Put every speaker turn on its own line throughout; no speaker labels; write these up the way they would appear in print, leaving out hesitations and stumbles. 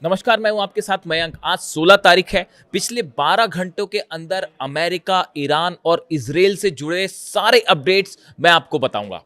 नमस्कार, मैं हूं आपके साथ मयंक। आज 16 तारीख है। पिछले 12 घंटों के अंदर अमेरिका, ईरान और इजराइल से जुड़े सारे अपडेट्स मैं आपको बताऊंगा।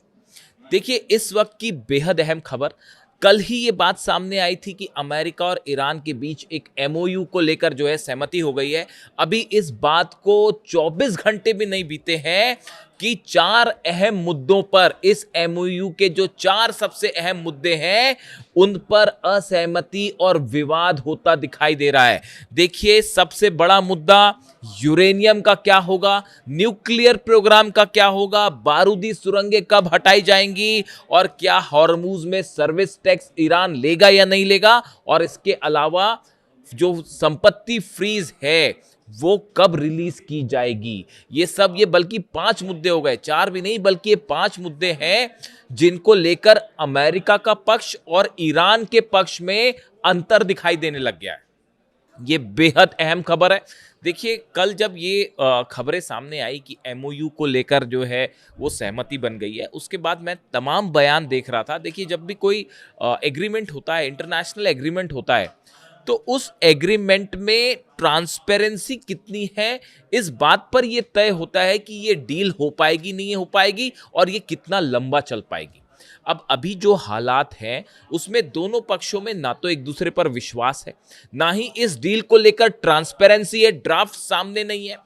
देखिए, इस वक्त की बेहद अहम खबर, कल ही ये बात सामने आई थी कि अमेरिका और ईरान के बीच एक एमओयू को लेकर जो है सहमति हो गई है। अभी इस बात को 24 घंटे भी नहीं बीते हैं कि चार अहम मुद्दों पर, इस एमओयू के जो चार सबसे अहम मुद्दे हैं उन पर असहमति और विवाद होता दिखाई दे रहा है। देखिए, सबसे बड़ा मुद्दा यूरेनियम का क्या होगा, न्यूक्लियर प्रोग्राम का क्या होगा, बारूदी सुरंगें कब हटाई जाएंगी और क्या हॉर्मूज में सर्विस टैक्स ईरान लेगा या नहीं लेगा, और इसके अलावा जो संपत्ति फ्रीज है वो कब रिलीज की जाएगी। ये बल्कि 5 मुद्दे हो गए, 4 भी नहीं बल्कि ये 5 मुद्दे हैं जिनको लेकर अमेरिका का पक्ष और ईरान के पक्ष में अंतर दिखाई देने लग गया है। ये बेहद अहम खबर है। देखिए, कल जब ये खबरें सामने आई कि एमओयू को लेकर जो है वो सहमति बन गई है, उसके बाद मैं तमाम बयान देख रहा था। देखिए, जब भी कोई एग्रीमेंट होता है, इंटरनेशनल एग्रीमेंट होता है, तो उस एग्रीमेंट में ट्रांसपेरेंसी कितनी है, इस बात पर यह तय होता है कि ये डील हो पाएगी नहीं हो पाएगी और ये कितना लंबा चल पाएगी। अब अभी जो हालात हैं उसमें दोनों पक्षों में ना तो एक दूसरे पर विश्वास है, ना ही इस डील को लेकर ट्रांसपेरेंसी है, ड्राफ्ट सामने नहीं है,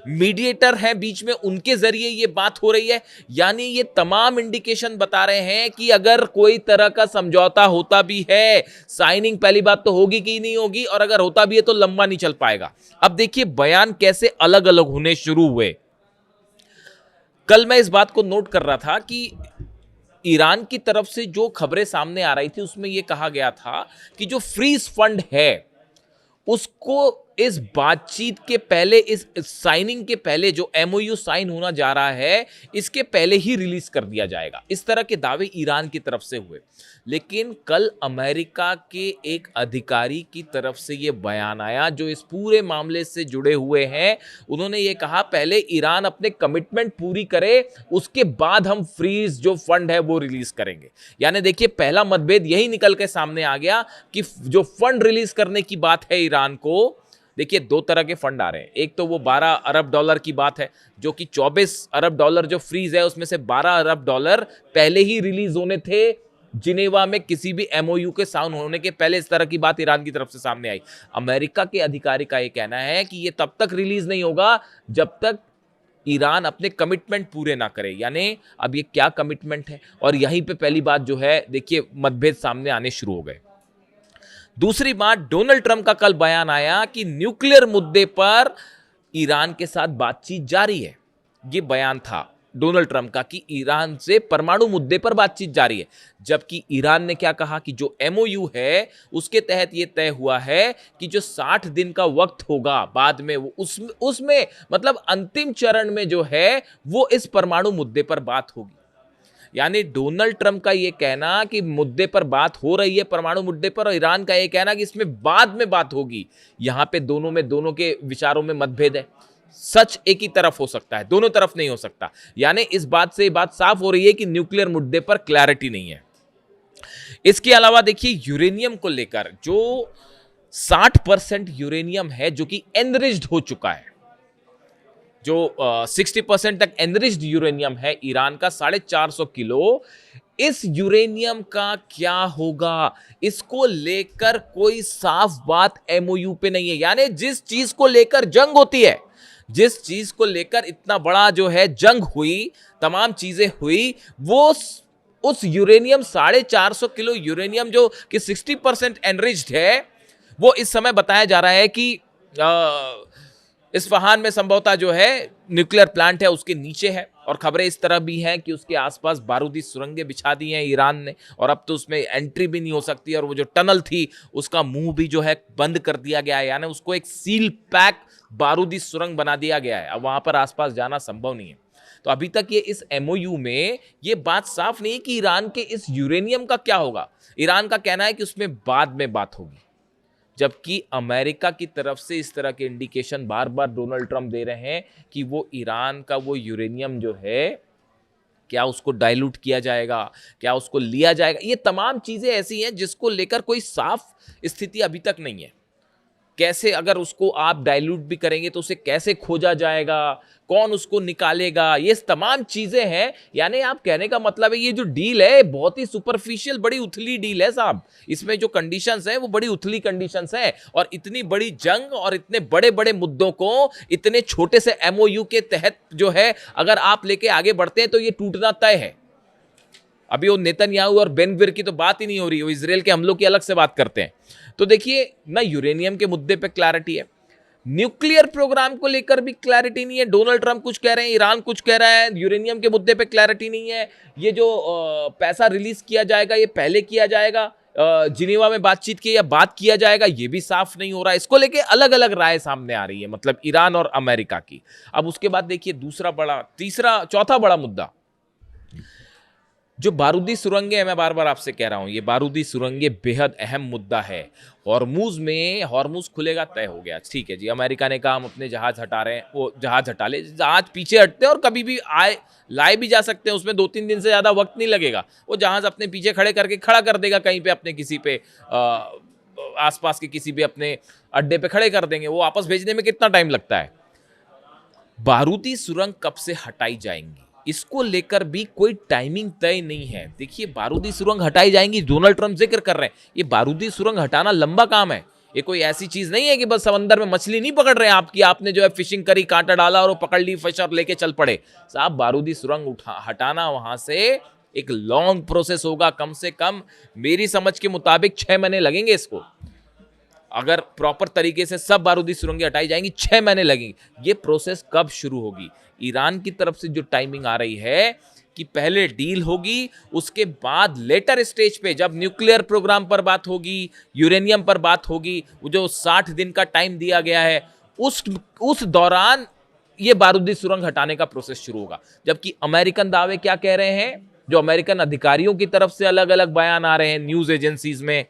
मीडिएटर है बीच में, उनके जरिए ये बात हो रही है। यानी ये तमाम इंडिकेशन बता रहे हैं कि अगर कोई तरह का समझौता होता भी है, साइनिंग पहली बात तो होगी कि नहीं होगी, और अगर होता भी है तो लंबा नहीं चल पाएगा। अब देखिए, बयान कैसे अलग अलग होने शुरू हुए। कल मैं इस बात को नोट कर रहा था कि ईरान की तरफ से जो खबरें सामने आ रही थी उसमें यह कहा गया था कि जो फ्रीज फंड है उसको इस बातचीत के पहले, इस साइनिंग के पहले, जो एमओयू साइन होना जा रहा है इसके पहले ही रिलीज कर दिया जाएगा। इस तरह के दावे ईरान की तरफ से हुए। लेकिन कल अमेरिका के एक अधिकारी की तरफ से यह बयान आया जो इस पूरे मामले से जुड़े हुए हैं। उन्होंने ये कहा, पहले ईरान अपने कमिटमेंट पूरी करे, उसके बाद हम फ्रीज जो फंड है वो रिलीज करेंगे। यानी देखिए, पहला मतभेद यही निकल के सामने आ गया कि जो फंड रिलीज करने की बात है ईरान को, देखिए 2 तरह के फंड आ रहे हैं। एक तो वो 12 अरब डॉलर की बात है, जो कि 24 अरब डॉलर जो फ्रीज है उसमें से 12 अरब डॉलर पहले ही रिलीज होने थे जिनेवा में, किसी भी एमओयू के साइन होने के पहले। इस तरह की बात ईरान की तरफ से सामने आई। अमेरिका के अधिकारी का यह कहना है कि यह तब तक रिलीज नहीं होगा जब तक ईरान अपने कमिटमेंट पूरे ना करे। यानी अब ये क्या कमिटमेंट है, और यहीं पे पहली बात जो है, देखिए मतभेद सामने आने शुरू हो गए। दूसरी बात, डोनाल्ड ट्रंप का कल बयान आया कि न्यूक्लियर मुद्दे पर ईरान के साथ बातचीत जारी है। यह बयान था डोनाल्ड ट्रंप का कि ईरान से परमाणु मुद्दे पर बातचीत जारी है। जबकि ईरान ने क्या कहा कि जो एमओयू है उसके तहत यह तय हुआ है कि जो 60 दिन का वक्त होगा बाद में, वो उसमें मतलब अंतिम चरण में जो है वो इस परमाणु मुद्दे पर बात होगी। यानी डोनाल्ड ट्रंप का यह कहना कि मुद्दे पर बात हो रही है, परमाणु मुद्दे पर, और ईरान का यह कहना कि इसमें बाद में बात होगी। यहां पे दोनों के विचारों में मतभेद है। सच एक ही तरफ हो सकता है, दोनों तरफ नहीं हो सकता। यानी इस बात से बात साफ हो रही है कि न्यूक्लियर मुद्दे पर क्लैरिटी नहीं है। इसके अलावा देखिए, यूरेनियम को लेकर जो 60% यूरेनियम है जो कि एनरिच्ड हो चुका है, जो 60% तक एनरिच्ड यूरेनियम है ईरान का 450 किलो, इस यूरेनियम का क्या होगा, इसको लेकर कोई साफ बात एमओयू पे नहीं है। यानी जिस चीज को लेकर जंग होती है, जिस चीज को लेकर इतना बड़ा जो है जंग हुई, तमाम चीजें हुई, वो उस यूरेनियम 450 किलो यूरेनियम जो कि 60% एनरिच्ड है, वो इस समय बताया जा रहा है कि इस्फहान में संभवतः जो है न्यूक्लियर प्लांट है उसके नीचे है। और खबरें इस तरह भी हैं कि उसके आसपास बारूदी सुरंगें बिछा दी हैं ईरान ने, और अब तो उसमें एंट्री भी नहीं हो सकती, और वो जो टनल थी उसका मुंह भी जो है बंद कर दिया गया है। यानी उसको एक सील पैक बारूदी सुरंग बना दिया गया है। अब वहां पर आसपास जाना संभव नहीं है। तो अभी तक ये इस एमओयू में ये बात साफ नहीं कि ईरान के इस यूरेनियम का क्या होगा। ईरान का कहना है कि उसमें बाद में बात होगी, जबकि अमेरिका की तरफ से इस तरह के इंडिकेशन बार बार डोनाल्ड ट्रंप दे रहे हैं कि वो ईरान का वो यूरेनियम जो है क्या उसको डाइल्यूट किया जाएगा, क्या उसको लिया जाएगा, ये तमाम चीजें ऐसी हैं जिसको लेकर कोई साफ स्थिति अभी तक नहीं है। कैसे अगर उसको आप डाइल्यूट भी करेंगे तो उसे कैसे खोजा जाएगा, कौन उसको निकालेगा, ये तमाम चीजें हैं। यानी आप कहने का मतलब है ये जो डील है बहुत ही सुपरफिशियल, बड़ी उथली डील है साहब। इसमें जो कंडीशंस हैं वो बड़ी उथली कंडीशंस हैं, और इतनी बड़ी जंग और इतने बड़े बड़े मुद्दों को इतने छोटे से एमओयू के तहत जो है अगर आप लेके आगे बढ़ते हैं तो ये टूटना तय है। अभी वो नेतन्याहू और बेनग्विर की तो बात ही नहीं हो रही, वो इजराइल के हमलों की अलग से बात करते हैं। तो देखिए ना, यूरेनियम के मुद्दे पे क्लैरिटी है, न्यूक्लियर प्रोग्राम को लेकर भी क्लैरिटी नहीं है। डोनाल्ड ट्रंप कुछ कह रहे हैं, ईरान कुछ कह रहा है, यूरेनियम के मुद्दे पे क्लैरिटी नहीं है। ये जो पैसा रिलीज किया जाएगा ये पहले किया जाएगा, जिनेवा में बातचीत की या बात किया जाएगा, ये भी साफ नहीं हो रहा है। इसको लेके अलग अलग राय सामने आ रही है, मतलब ईरान और अमेरिका की। अब उसके बाद देखिए दूसरा बड़ा, तीसरा, चौथा बड़ा मुद्दा जो बारूदी सुरंगें हैं, मैं बार बार आपसे कह रहा हूं ये बारूदी सुरंगें बेहद अहम मुद्दा है। हॉर्मूज में हॉर्मूज खुलेगा तय हो गया, ठीक है जी। अमेरिका ने कहा हम अपने जहाज हटा रहे हैं, वो जहाज हटा ले, जहाज पीछे हटते हैं और कभी भी लाए भी जा सकते हैं, उसमें 2-3 दिन से ज़्यादा वक्त नहीं लगेगा। वो जहाज अपने पीछे खड़े करके खड़ा कर देगा कहीं पे, अपने किसी पे आसपास के किसी भी अपने अड्डे पे खड़े कर देंगे। वो वापस भेजने में कितना टाइम लगता है। बारूदी सुरंग कब से हटाई जाएंगी इसको लेकर भी कोई टाइमिंग तय नहीं है। देखिए बारूदी सुरंग हटाई जाएंगी, डोनाल्ड ट्रंप जिक्र कर रहे हैं, ये बारूदी सुरंग हटाना लंबा काम है। ये कोई ऐसी चीज नहीं है कि बस समंदर में मछली नहीं पकड़ रहे हैं आपकी, आपने जो है फिशिंग करी, कांटा डाला और वो पकड़ ली फिश और लेके चल पड़े। साहब बारूदी सुरंग हटाना वहां से एक लॉन्ग प्रोसेस होगा, कम से कम मेरी समझ के मुताबिक 6 महीने लगेंगे इसको। अगर प्रॉपर तरीके से सब बारूदी सुरंगें हटाई जाएंगी 6 महीने लगेंगे। ये प्रोसेस कब शुरू होगी? ईरान की तरफ से जो टाइमिंग आ रही है कि पहले डील होगी, उसके बाद लेटर स्टेज पे जब न्यूक्लियर प्रोग्राम पर बात होगी, यूरेनियम पर बात होगी, वो जो 60 दिन का टाइम दिया गया है, उस दौरान ये बारूदी सुरंग हटाने का प्रोसेस शुरू होगा। जबकि अमेरिकन दावे क्या कह रहे हैं, जो अमेरिकन अधिकारियों की तरफ से अलग अलग बयान आ रहे हैं न्यूज एजेंसीज में,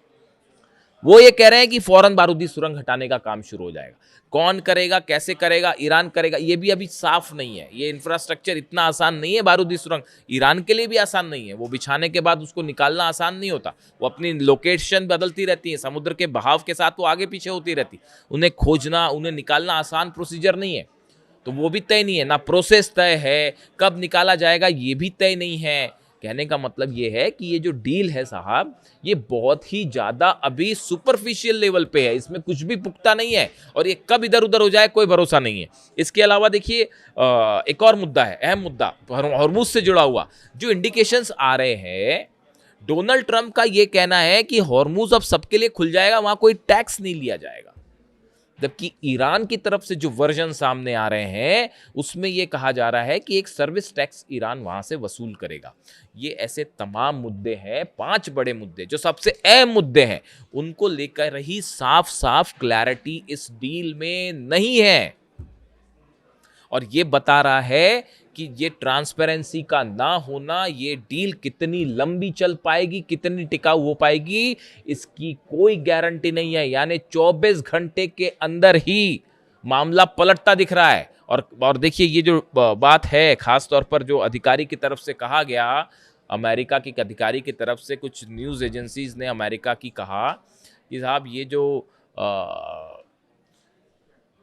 वो ये कह रहे हैं कि फौरन बारूदी सुरंग हटाने का काम शुरू हो जाएगा। कौन करेगा, कैसे करेगा, ईरान करेगा, ये भी अभी साफ नहीं है। ये इंफ्रास्ट्रक्चर इतना आसान नहीं है, बारूदी सुरंग ईरान के लिए भी आसान नहीं है। वो बिछाने के बाद उसको निकालना आसान नहीं होता, वो अपनी लोकेशन बदलती रहती है, समुद्र के बहाव के साथ वो आगे पीछे होती रहती। उन्हें खोजना, उन्हें निकालना आसान प्रोसीजर नहीं है। तो वो भी तय नहीं है, ना प्रोसेस तय है, कब निकाला जाएगा ये भी तय नहीं है। कहने का मतलब ये है कि ये जो डील है साहब, ये बहुत ही ज़्यादा अभी सुपरफिशियल लेवल पे है, इसमें कुछ भी पुख्ता नहीं है, और ये कब इधर उधर हो जाए कोई भरोसा नहीं है। इसके अलावा देखिए एक और मुद्दा है, अहम मुद्दा, हॉर्मुज से जुड़ा हुआ। जो इंडिकेशंस आ रहे हैं, डोनाल्ड ट्रंप का ये कहना है कि हॉर्मुज अब सबके लिए खुल जाएगा, वहां कोई टैक्स नहीं लिया जाएगा। जबकि ईरान की तरफ से जो वर्जन सामने आ रहे हैं उसमें यह कहा जा रहा है कि एक सर्विस टैक्स ईरान वहां से वसूल करेगा। ये ऐसे तमाम मुद्दे हैं, 5 बड़े मुद्दे जो सबसे अहम मुद्दे हैं, उनको लेकर ही साफ साफ क्लैरिटी इस डील में नहीं है। और ये बता रहा है कि ये ट्रांसपेरेंसी का ना होना, ये डील कितनी लंबी चल पाएगी, कितनी टिकाऊ हो पाएगी, इसकी कोई गारंटी नहीं है। यानी 24 घंटे के अंदर ही मामला पलटता दिख रहा है। और देखिए ये जो बात है, खास तौर पर जो अधिकारी की तरफ से कहा गया, अमेरिका की अधिकारी की तरफ से कुछ न्यूज़ एजेंसीज ने अमेरिका की कहा कि साहब ये जो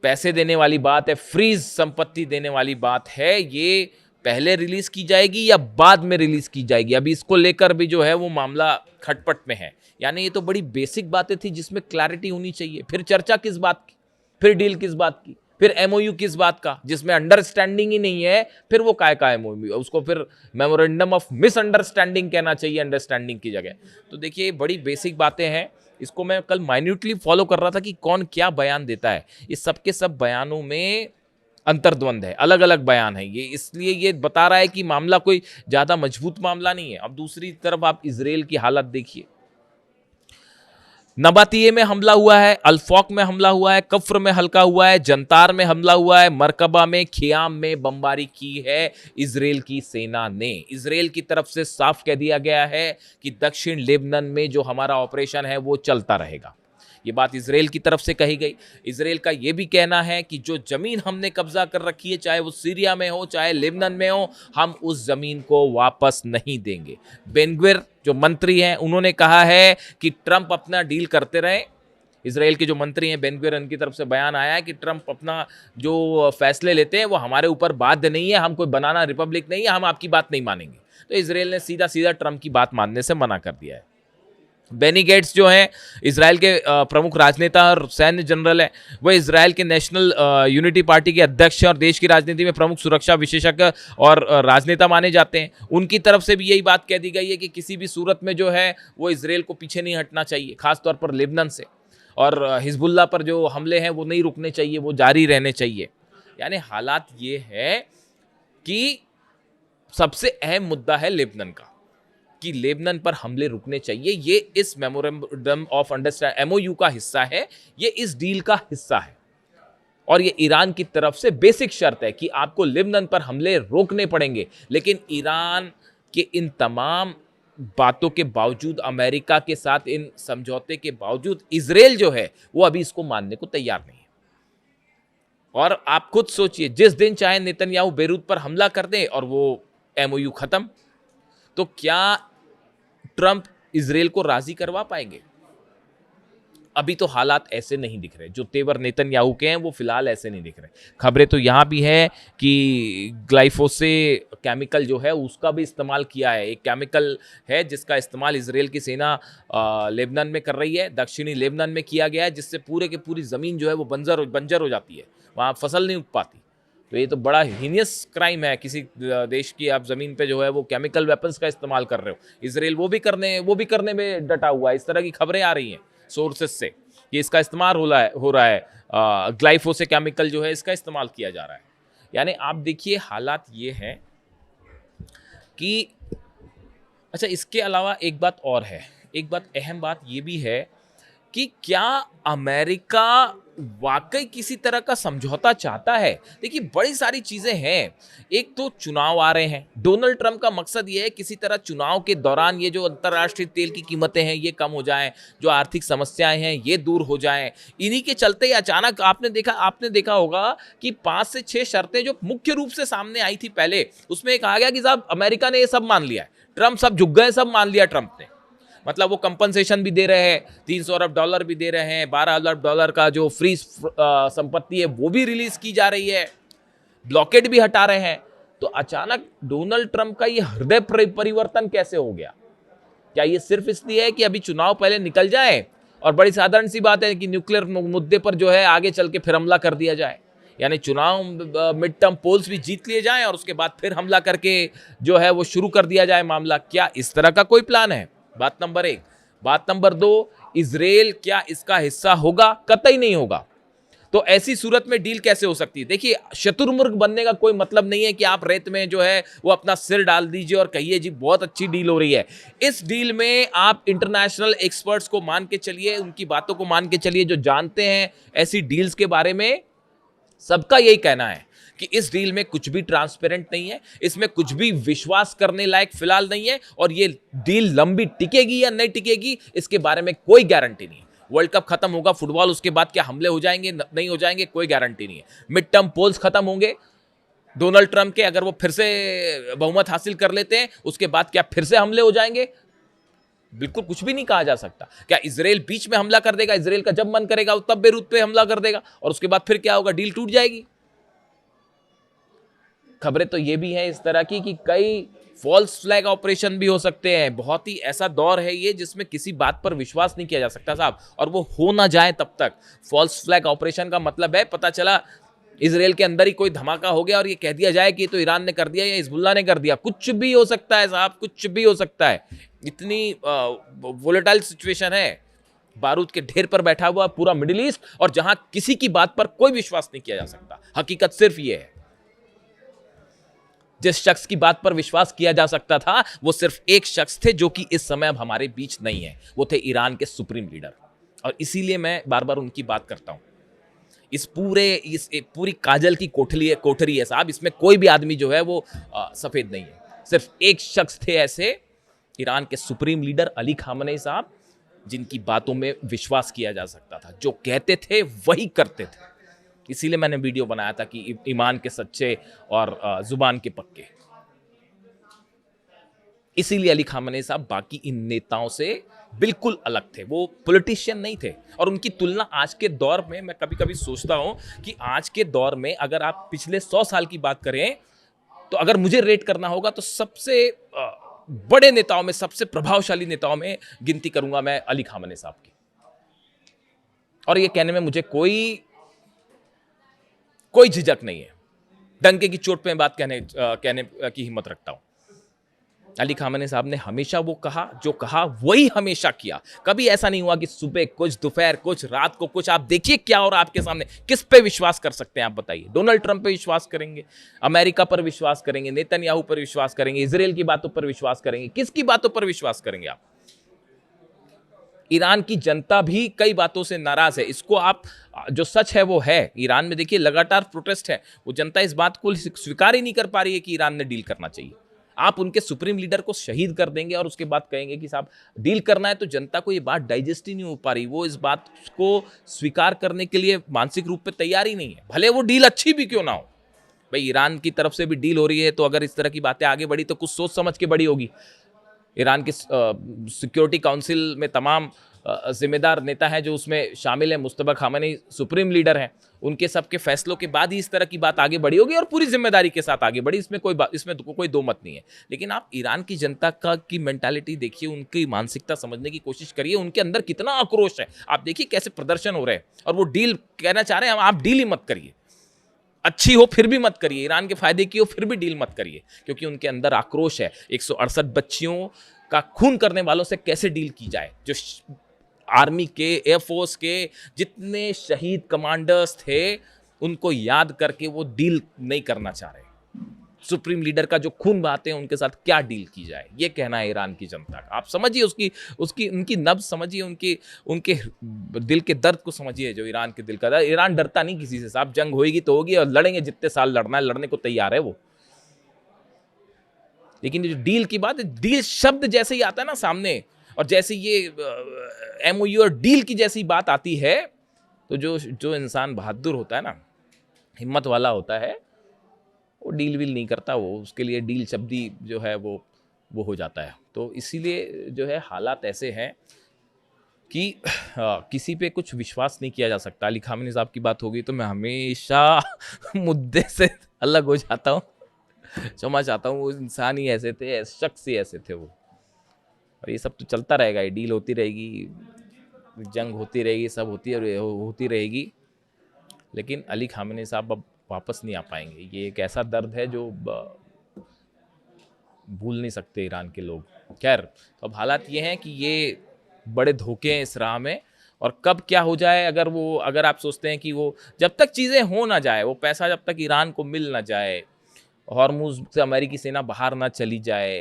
पैसे देने वाली बात है, फ्रीज संपत्ति देने वाली बात है, ये पहले रिलीज की जाएगी या बाद में रिलीज की जाएगी, अभी इसको लेकर भी जो है वो मामला खटपट में है। यानी ये तो बड़ी बेसिक बातें थी जिसमें क्लैरिटी होनी चाहिए। फिर चर्चा किस बात की, फिर डील किस बात की, फिर एमओयू किस बात का, जिसमें अंडरस्टैंडिंग ही नहीं है, फिर वो काय का एमओयू, उसको फिर मेमोरेंडम ऑफ मिसअंडरस्टैंडिंग कहना चाहिए अंडरस्टैंडिंग की जगह। तो देखिए बड़ी बेसिक बातें हैं, इसको मैं कल माइन्यूटली फॉलो कर रहा था कि कौन क्या बयान देता है। इस सबके सब बयानों में अंतर्द्वंद है, अलग अलग बयान है ये, इसलिए ये बता रहा है कि मामला कोई ज़्यादा मजबूत मामला नहीं है। अब दूसरी तरफ आप इजराइल की हालत देखिए, नबातिये में हमला हुआ है, अल्फॉक में हमला हुआ है, कफ्र में हल्का हुआ है, जंतार में हमला हुआ है, मरकबा में, खियाम में बमबारी की है इजराइल की सेना ने। इजराइल की तरफ से साफ कह दिया गया है कि दक्षिण लेबनान में जो हमारा ऑपरेशन है वो चलता रहेगा, ये बात इजराइल की तरफ से कही गई। इजराइल का ये भी कहना है कि जो ज़मीन हमने कब्जा कर रखी है, चाहे वो सीरिया में हो चाहे लेबनान में हो, हम उस ज़मीन को वापस नहीं देंगे। बेन ग्विर जो मंत्री हैं उन्होंने कहा है कि ट्रंप अपना डील करते रहे। इसराइल के जो मंत्री हैं बेन ग्विर, उनकी तरफ से बयान आया है कि ट्रंप अपना जो फैसले लेते हैं वो हमारे ऊपर बाध्य नहीं है, हम कोई बनाना रिपब्लिक नहीं है, हम आपकी बात नहीं मानेंगे। तो इसराइल ने सीधा सीधा ट्रंप की बात मानने से मना कर दिया है। बेनी गेट्स जो हैं इसराइल के प्रमुख राजनेता और सैन्य जनरल हैं, वह इसराइल के नेशनल यूनिटी पार्टी के अध्यक्ष हैं और देश की राजनीति में प्रमुख सुरक्षा विशेषज्ञ और राजनेता माने जाते हैं। उनकी तरफ से भी यही बात कह दी गई है कि किसी भी सूरत में जो है वो इसराइल को पीछे नहीं हटना चाहिए, खासतौर पर लेबनान से, और हिजबुल्लाह पर जो हमले हैं वो नहीं रुकने चाहिए, वो जारी रहने चाहिए। यानी हालात ये है कि सबसे अहम मुद्दा है लेबनान का, कि लेबनान पर हमले रुकने चाहिए। ये इस मेमोरेंडम ऑफ अंडरस्टैंडिंग एमओयू का हिस्सा है, ये इस डील का हिस्सा है, और ये ईरान की तरफ से बेसिक शर्त है कि आपको लेबनान पर हमले रोकने पड़ेंगे। लेकिन ईरान के इन तमाम बातों के बावजूद, अमेरिका के साथ इन समझौते के बावजूद, इजराइल जो है वो अभी इसको मानने को तैयार नहीं है। और आप खुद सोचिए, जिस दिन चाहे नेतन्याहू बेरूत पर हमला कर दें और वो एमओयू खत्म, तो क्या ट्रंप इजराइल को राजी करवा पाएंगे? अभी तो हालात ऐसे नहीं दिख रहे। जो तेवर नेतन्याहू के हैं वो फिलहाल ऐसे नहीं दिख रहे। खबरें तो यहाँ भी है कि ग्लाइफोसे केमिकल जो है उसका भी इस्तेमाल किया है। एक केमिकल है जिसका इस्तेमाल इजराइल की सेना लेबनान में कर रही है, दक्षिणी लेबनान में किया गया है, जिससे पूरे की पूरी ज़मीन जो है वो बंजर हो जाती है, वहाँ फसल नहीं उग पाती। तो ये तो बड़ा हीनियस क्राइम है, किसी देश की आप ज़मीन पे जो है वो केमिकल वेपन्स का इस्तेमाल कर रहे हो। इजराइल वो भी करने में डटा हुआ है। इस तरह की खबरें आ रही हैं सोर्सेस से कि इसका इस्तेमाल हो रहा है ग्लाइफोसे केमिकल जो है इसका इस्तेमाल किया जा रहा है। यानी आप देखिए हालात ये हैं कि अच्छा, इसके अलावा एक बात और है, एक बात अहम बात ये भी है कि क्या अमेरिका वाकई किसी तरह का समझौता चाहता है? देखिए बड़ी सारी चीजें हैं। एक तो चुनाव आ रहे हैं, डोनाल्ड ट्रंप का मकसद ये है किसी तरह चुनाव के दौरान ये जो अंतर्राष्ट्रीय तेल की कीमतें हैं ये कम हो जाएं, जो आर्थिक समस्याएं हैं ये दूर हो जाएं। इन्हीं के चलते ही अचानक आपने देखा होगा कि 5 से 6 शर्तें जो मुख्य रूप से सामने आई थी पहले, उसमें एक आ गया कि साहब अमेरिका ने ये सब मान लिया है, ट्रंप सब झुक गए, सब मान लिया ट्रंप ने। मतलब वो कंपनसेशन भी दे रहे हैं, $300 अरब भी दे रहे हैं, $12 अरब का जो फ्रीज संपत्ति है वो भी रिलीज की जा रही है, ब्लॉकेड भी हटा रहे हैं। तो अचानक डोनाल्ड ट्रंप का ये हृदय परिवर्तन कैसे हो गया? क्या ये सिर्फ इसलिए है कि अभी चुनाव पहले निकल जाए और बड़ी साधारण सी बात है कि न्यूक्लियर मुद्दे पर जो है आगे चल के फिर हमला कर दिया जाए, यानी चुनाव मिड टर्म पोल्स भी जीत लिए जाएं और उसके बाद फिर हमला करके जो है वो शुरू कर दिया जाए मामला? क्या इस तरह का कोई प्लान है? बात नंबर 1। बात नंबर 2, इजराइल क्या इसका हिस्सा होगा? कतई नहीं होगा। तो ऐसी सूरत में डील कैसे हो सकती है? देखिए, शतुरमुर्ग बनने का कोई मतलब नहीं है कि आप रेत में जो है वो अपना सिर डाल दीजिए और कहिए जी बहुत अच्छी डील हो रही है। इस डील में आप इंटरनेशनल एक्सपर्ट्स को मान के चलिए, उनकी बातों को मान के चलिए, जो जानते हैं ऐसी डील्स के बारे में। सबका यही कहना है कि इस डील में कुछ भी ट्रांसपेरेंट नहीं है, इसमें कुछ भी विश्वास करने लायक फिलहाल नहीं है, और ये डील लंबी टिकेगी या नहीं टिकेगी इसके बारे में कोई गारंटी नहीं है। वर्ल्ड कप खत्म होगा, फुटबॉल, उसके बाद क्या हमले हो जाएंगे नहीं हो जाएंगे कोई गारंटी नहीं है। मिड टर्म पोल्स खत्म होंगे डोनाल्ड ट्रंप के, अगर वो फिर से बहुमत हासिल कर लेते हैं उसके बाद क्या फिर से हमले हो जाएंगे? बिल्कुल कुछ भी नहीं कहा जा सकता। क्या इजराइल बीच में हमला कर देगा? इजराइल का जब मन करेगा तब बेरूत पे हमला कर देगा और उसके बाद फिर क्या होगा? डील टूट जाएगी। खबरें तो ये भी हैं इस तरह की कि कई फॉल्स फ्लैग ऑपरेशन भी हो सकते हैं। बहुत ही ऐसा दौर है ये जिसमें किसी बात पर विश्वास नहीं किया जा सकता साहब, और वो हो ना जाए तब तक। फॉल्स फ्लैग ऑपरेशन का मतलब है पता चला इजराइल के अंदर ही कोई धमाका हो गया और ये कह दिया जाए कि तो ईरान ने कर दिया या हिजबुल्लाह ने कर दिया। कुछ भी हो सकता है साहब, कुछ भी हो सकता है। इतनी वोलेटाइल सिचुएशन है, बारूद के ढेर पर बैठा हुआ पूरा मिडिल ईस्ट, और जहां किसी की बात पर कोई विश्वास नहीं किया जा सकता। हकीकत सिर्फ ये है, जिस शख्स की बात पर विश्वास किया जा सकता था वो सिर्फ एक शख्स थे जो कि इस समय अब हमारे बीच नहीं है, वो थे ईरान के सुप्रीम लीडर। और इसीलिए मैं बार बार उनकी बात करता हूं। इस पूरी काजल की कोठरी है साहब, इसमें कोई भी आदमी जो है वो सफेद नहीं है। सिर्फ एक शख्स थे ऐसे, ईरान के सुप्रीम लीडर अली खामनेई साहब, जिनकी बातों में विश्वास किया जा सकता था, जो कहते थे वही करते थे। इसीलिए मैंने वीडियो बनाया था कि ईमान के सच्चे और जुबान के पक्के। इसीलिए अली खामेनी साहब बाकी इन नेताओं से बिल्कुल अलग थे। वो पॉलिटिशियन नहीं थे और उनकी तुलना आज के दौर में, मैं कभी कभी सोचता हूं कि आज के दौर में अगर आप पिछले 100 साल की बात करें तो अगर मुझे रेट करना होगा तो सबसे बड़े नेताओं में, सबसे प्रभावशाली नेताओं में गिनती करूंगा मैं अली खामेनी साहब की। और ये कहने में मुझे कोई झिझक नहीं है। डंके की चोट पे बात कहने की हिम्मत रखता हूं। अली खामेनी साहब ने हमेशा वो कहा, जो कहा वही हमेशा किया। कभी ऐसा नहीं हुआ कि सुबह कुछ, दोपहर कुछ, रात को कुछ। आप देखिए क्या हो रहा है आपके सामने। किस पे विश्वास कर सकते हैं आप बताइए? डोनाल्ड ट्रंप पे विश्वास करेंगे, अमेरिका पर विश्वास करेंगे, नेतन्याहू पर विश्वास करेंगे, इजराइल की बातों पर विश्वास करेंगे? किसकी बातों पर विश्वास करेंगे आप? ईरान की जनता भी कई बातों से नाराज है। इसको आप, जो सच है वो है। ईरान में देखिए लगातार प्रोटेस्ट है। वो जनता इस बात को स्वीकार ही नहीं कर पा रही है कि ईरान ने डील करना चाहिए। आप उनके सुप्रीम लीडर को शहीद कर देंगे और उसके बाद कहेंगे कि साहब डील करना है, तो जनता को ये बात डाइजेस्ट ही नहीं हो पा रही। वो इस बात को स्वीकार करने के लिए मानसिक रूप पे तैयार ही नहीं है, भले वो डील अच्छी भी क्यों ना हो। भाई ईरान की तरफ से भी डील हो रही है, तो अगर इस तरह की बातें आगे बढ़ी तो कुछ सोच समझ के बढ़ी होगी। ईरान के सिक्योरिटी काउंसिल में तमाम जिम्मेदार नेता हैं जो उसमें शामिल हैं। मुस्तफा खामेनी सुप्रीम लीडर हैं। उनके सबके फैसलों के बाद ही इस तरह की बात आगे बढ़ी होगी और पूरी जिम्मेदारी के साथ आगे बढ़ी। इसमें कोई दो मत नहीं है। लेकिन आप ईरान की जनता की मेंटालिटी देखिए, उनकी मानसिकता समझने की कोशिश करिए। उनके अंदर कितना आक्रोश है। आप देखिए कैसे प्रदर्शन हो रहे हैं और वो डील कहना चाह रहे हैं, आप डील ही मत करिए। अच्छी हो फिर भी मत करिए, ईरान के फायदे की हो फिर भी डील मत करिए, क्योंकि उनके अंदर आक्रोश है। 168 बच्चियों का खून करने वालों से कैसे डील की जाए? जो आर्मी के, एयरफोर्स के जितने शहीद कमांडर्स थे, उनको याद करके वो डील नहीं करना चाह रहे। सुप्रीम लीडर का जो खून बहाते हैं, उनके साथ क्या डील की जाए, ये कहना है ईरान की जनता का। आप समझिए उनकी नब्ज समझिए, उनके दिल के दर्द को समझिए, जो ईरान के दिल का दर्द। ईरान डरता नहीं किसी से साहब। जंग होगी तो होगी और लड़ेंगे जितने साल लड़ना है, लड़ने को तैयार है वो। लेकिन जो डील की बात है, डील शब्द जैसे ही आता है ना सामने, और जैसे ये एमओयू और डील की जैसी बात आती है, तो जो इंसान बहादुर होता है ना, हिम्मत वाला होता है, वो डील वील नहीं करता। वो उसके लिए डील शब्दी जो है वो हो जाता है। तो इसीलिए जो है हालात ऐसे हैं कि किसी पे कुछ विश्वास नहीं किया जा सकता। अली खामेनी साहब की बात होगी तो मैं हमेशा मुद्दे से अलग हो जाता हूँ। क्षमा चाहता हूँ, वो इंसान ही ऐसे थे, शख्स ही ऐसे थे वो। और ये सब तो चलता रहेगा, ये डील होती रहेगी, जंग होती रहेगी, सब होती रहेगी। लेकिन अली खामेनी साहब अब वापस नहीं आ पाएंगे। ये एक ऐसा दर्द है जो भूल नहीं सकते ईरान के लोग। खैर, तो अब हालात ये हैं कि ये बड़े धोखे हैं इस राह में, और कब क्या हो जाए, अगर आप सोचते हैं कि वो जब तक चीज़ें हो ना जाए, वो पैसा जब तक ईरान को मिल ना जाए, हॉर्मुज़ से अमेरिकी सेना बाहर ना चली जाए,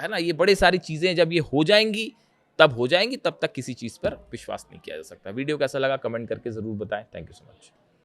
है ना, ये बड़ी सारी चीज़ें जब ये हो जाएंगी, तब तक किसी चीज़ पर विश्वास नहीं किया जा सकता। वीडियो कैसा लगा कमेंट करके ज़रूर बताएं। Thank you so much.